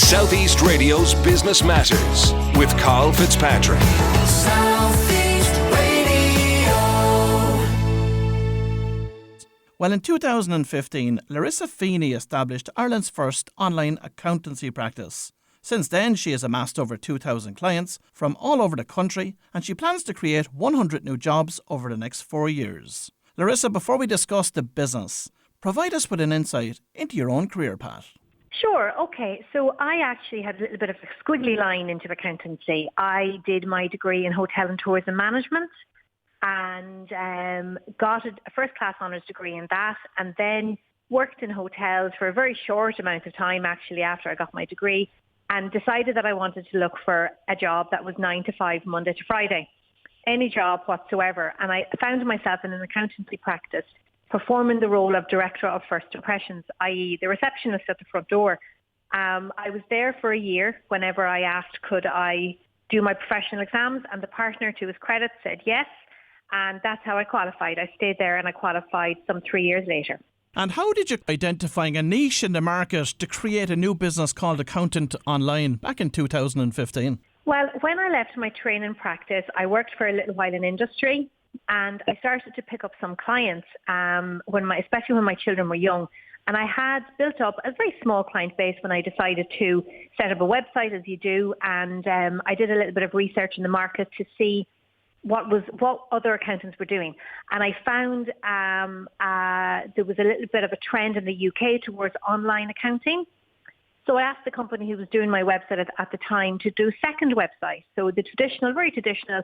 Southeast Radio's Business Matters with Carl Fitzpatrick. Southeast Radio. Well, in 2015, Larissa Feeney established Ireland's first online accountancy practice. Since then, she has amassed over 2,000 clients from all over the country, and she plans to create 100 new jobs over the next 4 years. Larissa, before we discuss the business, provide us with an insight into your own career path. Sure, okay. So I actually had a little bit of a squiggly line into accountancy. I did my degree in hotel and tourism management and got a first-class honours degree in that, and then worked in hotels for a very short amount of time actually after I got my degree, and decided that I wanted to look for a job that was 9 to 5, Monday to Friday, any job whatsoever. And I found myself in an accountancy practice performing the role of director of first impressions, i.e. the receptionist at the front door. I was there for a year whenever I asked could I do my professional exams, and the partner, to his credit, said yes, and that's how I qualified. I stayed there and I qualified some 3 years later. And how did you identifying a niche in the market to create a new business called Accountant Online back in 2015? Well, when I left my training practice, I worked for a little while in industry, and I started to pick up some clients, especially when my children were young. And I had built up a very small client base when I decided to set up a website, as you do. And I did a little bit of research in the market to see what other accountants were doing. And I found there was a little bit of a trend in the UK towards online accounting. So I asked the company who was doing my website at the time to do a second website. So the very traditional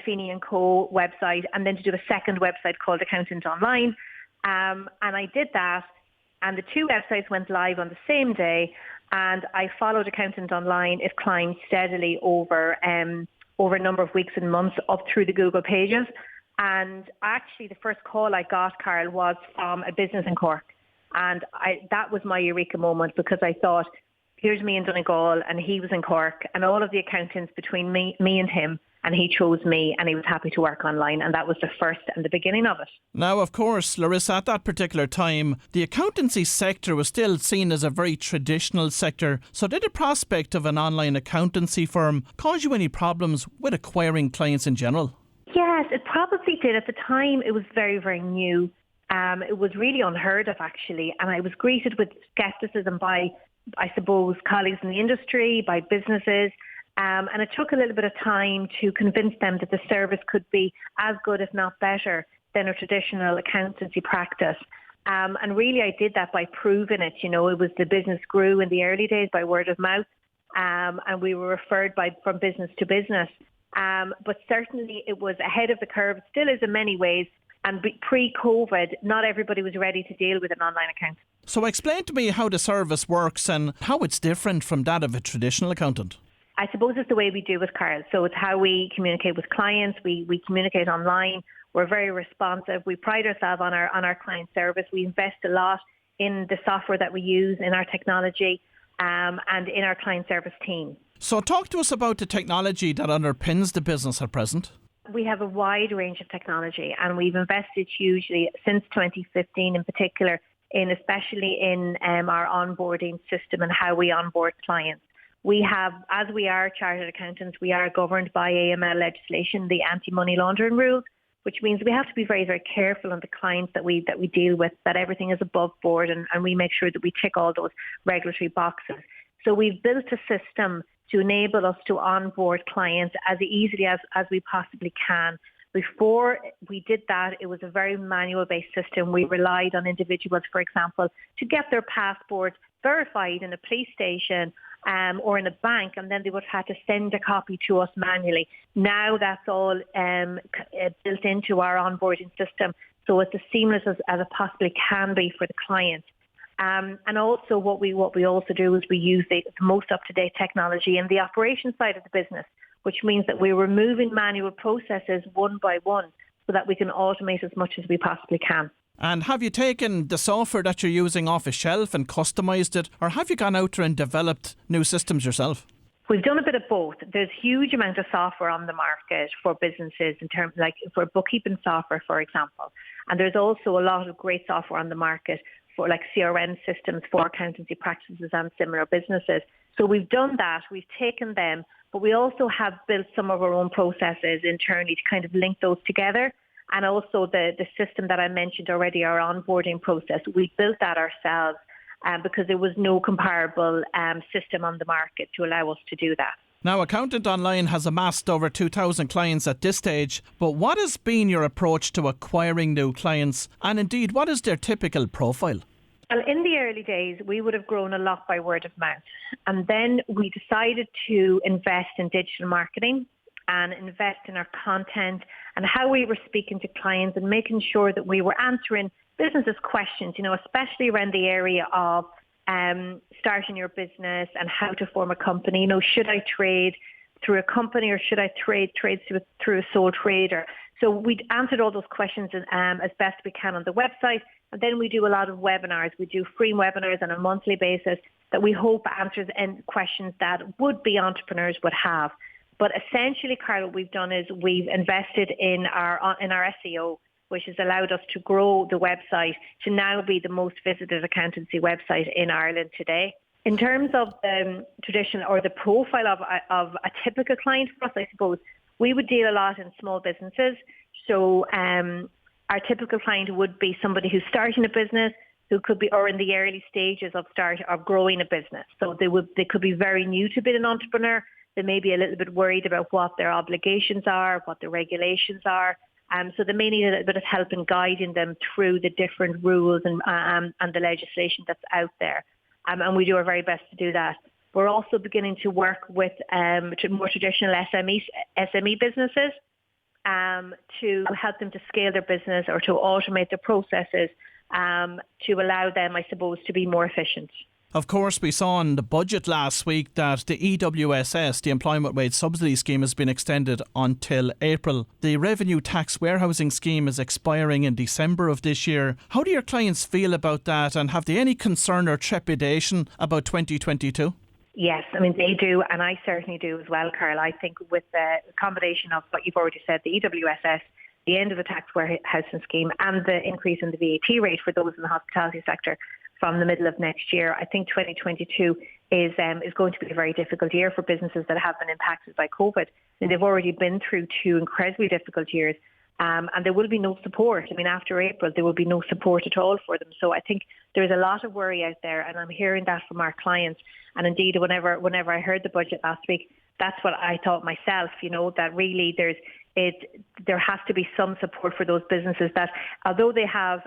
Feeney and Co. website, and then to do a second website called Accountant Online. And I did that, and the two websites went live on the same day, and I followed Accountant Online. It climbed steadily over a number of weeks and months up through the Google pages. And actually the first call I got, Carl, was from a business in Cork. And that was my eureka moment, because I thought, here's me in Donegal and he was in Cork, and all of the accountants between me and him, and he chose me, and he was happy to work online. And that was the first and the beginning of it. Now, of course, Larissa, at that particular time, the accountancy sector was still seen as a very traditional sector. So did the prospect of an online accountancy firm cause you any problems with acquiring clients in general? Yes, it probably did. At the time, it was very, very new. It was really unheard of, actually. And I was greeted with scepticism by, I suppose, colleagues in the industry, by businesses. And it took a little bit of time to convince them that the service could be as good, if not better, than a traditional accountancy practice. And really, I did that by proving it. You know, it was the business grew in the early days by word of mouth, and we were referred from business to business. But certainly, it was ahead of the curve. It still is in many ways. And pre-COVID, not everybody was ready to deal with an online account. So explain to me how the service works and how it's different from that of a traditional accountant. I suppose it's the way we do it, Carl. So it's how we communicate with clients. We communicate online. We're very responsive. We pride ourselves on our client service. We invest a lot in the software that we use, in our technology, and in our client service team. So talk to us about the technology that underpins the business at present. We have a wide range of technology, and we've invested hugely since 2015 in particular, especially in our onboarding system and how we onboard clients. We have, as we are chartered accountants, we are governed by AML legislation, the anti-money laundering rules, which means we have to be very, very careful on the clients that we deal with, that everything is above board, and we make sure that we tick all those regulatory boxes. So we've built a system to enable us to onboard clients as easily as we possibly can. Before we did that, it was a very manual-based system. We relied on individuals, for example, to get their passports verified in a police station or in a bank, and then they would have to send a copy to us manually. Now that's all built into our onboarding system, so it's as seamless as it possibly can be for the client. And also what we also do is we use the most up-to-date technology in the operations side of the business, which means that we're removing manual processes one by one so that we can automate as much as we possibly can. And have you taken the software that you're using off a shelf and customised it, or have you gone out there and developed new systems yourself? We've done a bit of both. There's a huge amount of software on the market for businesses, in terms like for bookkeeping software, for example. And there's also a lot of great software on the market for like CRM systems for accountancy practices and similar businesses. So we've done that, we've taken them, but we also have built some of our own processes internally to kind of link those together. And also the system that I mentioned already, our onboarding process, we built that ourselves because there was no comparable system on the market to allow us to do that. Now, Accountant Online has amassed over 2,000 clients at this stage, but what has been your approach to acquiring new clients? And indeed, what is their typical profile? Well, in the early days, we would have grown a lot by word of mouth. And then we decided to invest in digital marketing and invest in our content and how we were speaking to clients and making sure that we were answering businesses' questions, especially around the area of starting your business and how to form a company. Should I trade through a company or should I trade through a sole trader? So we answered all those questions as best we can on the website. And then we do a lot of webinars. We do free webinars on a monthly basis that we hope answers questions that would-be entrepreneurs would have. But essentially, Carl, what we've done is we've invested in our SEO, which has allowed us to grow the website to now be the most visited accountancy website in Ireland today. In terms of the traditional or the profile of a typical client for us, I suppose, we would deal a lot in small businesses. So our typical client would be somebody who's starting a business, who could be, or in the early stages of growing a business. So they could be very new to being an entrepreneur. They may be a little bit worried about what their obligations are, what the regulations are. So they may need a little bit of help in guiding them through the different rules and the legislation that's out there. And we do our very best to do that. We're also beginning to work with more traditional SME businesses to help them to scale their business or to automate their processes to allow them, I suppose, to be more efficient. Of course, we saw in the budget last week that the EWSS, the Employment Wage Subsidy Scheme, has been extended until April. The Revenue Tax Warehousing Scheme is expiring in December of this year. How do your clients feel about that, and have they any concern or trepidation about 2022? Yes, they do, and I certainly do as well, Carl. I think with the combination of what you've already said, the EWSS, the end of the tax warehousing scheme and the increase in the VAT rate for those in the hospitality sector from the middle of next year, I think 2022 is going to be a very difficult year for businesses that have been impacted by COVID. And they've already been through two incredibly difficult years, and there will be no support. After April, there will be no support at all for them. So I think there's a lot of worry out there, and I'm hearing that from our clients. And indeed, whenever I heard the budget last week, that's what I thought myself, that really there has to be some support for those businesses that, although they have,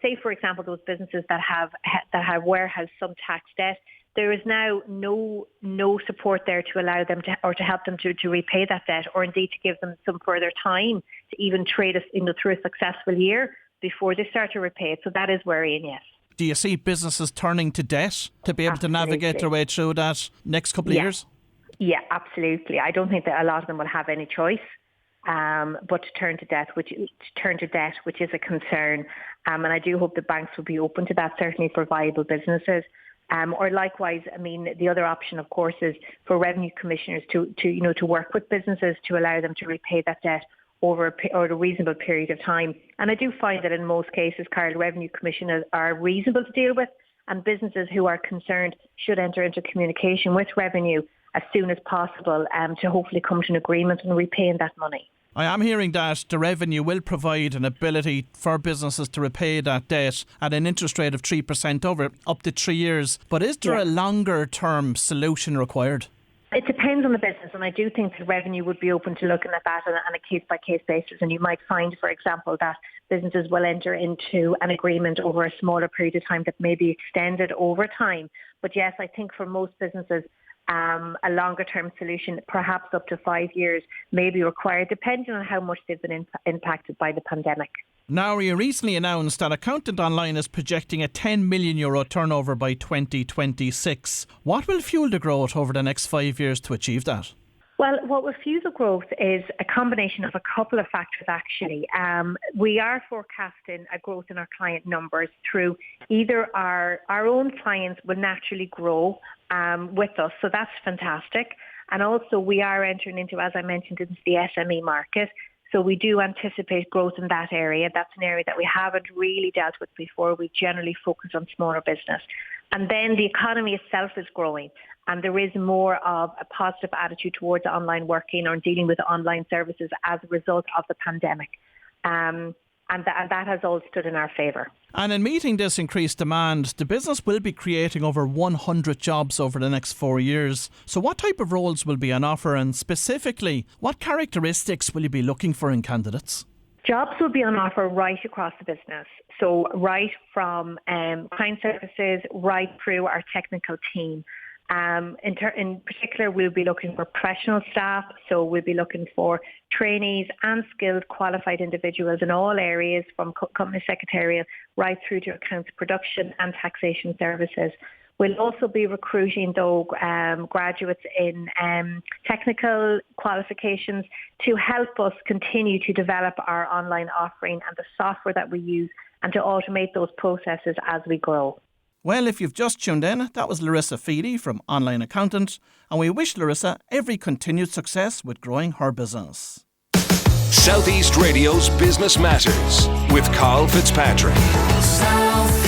say for example, those businesses that have warehoused some tax debt, there is now no support there to allow them to, or to help them to repay that debt, or indeed to give them some further time to even trade through a successful year before they start to repay it. So that is worrying, yes. Do you see businesses turning to debt to be able to navigate their way through that next couple of years? Yeah, absolutely. I don't think that a lot of them will have any choice but to turn to debt, which is a concern. And I do hope the banks will be open to that, certainly for viable businesses. Or likewise, the other option, of course, is for revenue commissioners to work with businesses to allow them to repay that debt over a reasonable period of time. And I do find that in most cases, Carl, revenue commissioners are reasonable to deal with, and businesses who are concerned should enter into communication with revenue as soon as possible to hopefully come to an agreement on repaying that money. I am hearing that the revenue will provide an ability for businesses to repay that debt at an interest rate of 3% over up to 3 years. But is there a longer term solution required? It depends on the business, and I do think that revenue would be open to looking at that on a case-by-case basis. And you might find, for example, that businesses will enter into an agreement over a smaller period of time that may be extended over time. But yes, I think for most businesses, a longer-term solution, perhaps up to 5 years, may be required, depending on how much they've been impacted by the pandemic. Now, you recently announced that Accountant Online is projecting a €10 million turnover by 2026. What will fuel the growth over the next 5 years to achieve that? Well, what will fuel the growth is a combination of a couple of factors, actually. We are forecasting a growth in our client numbers through either our own clients will naturally grow with us, so that's fantastic. And also we are entering into, as I mentioned, into the SME market. So we do anticipate growth in that area. That's an area that we haven't really dealt with before. We generally focus on smaller business. And then the economy itself is growing, and there is more of a positive attitude towards online working or dealing with online services as a result of the pandemic. And that has all stood in our favour. And in meeting this increased demand, the business will be creating over 100 jobs over the next 4 years. So what type of roles will be on offer, and specifically, what characteristics will you be looking for in candidates? Jobs will be on offer right across the business. So right from client services right through our technical team. In particular, we'll be looking for professional staff. So we'll be looking for trainees and skilled qualified individuals in all areas, from company secretarial right through to accounts production and taxation services. We'll also be recruiting, though, graduates in technical qualifications to help us continue to develop our online offering and the software that we use, and to automate those processes as we grow. Well, if you've just tuned in, that was Larissa Feeney from Online Accountant, and we wish Larissa every continued success with growing her business. Southeast Radio's Business Matters with Carl Fitzpatrick. South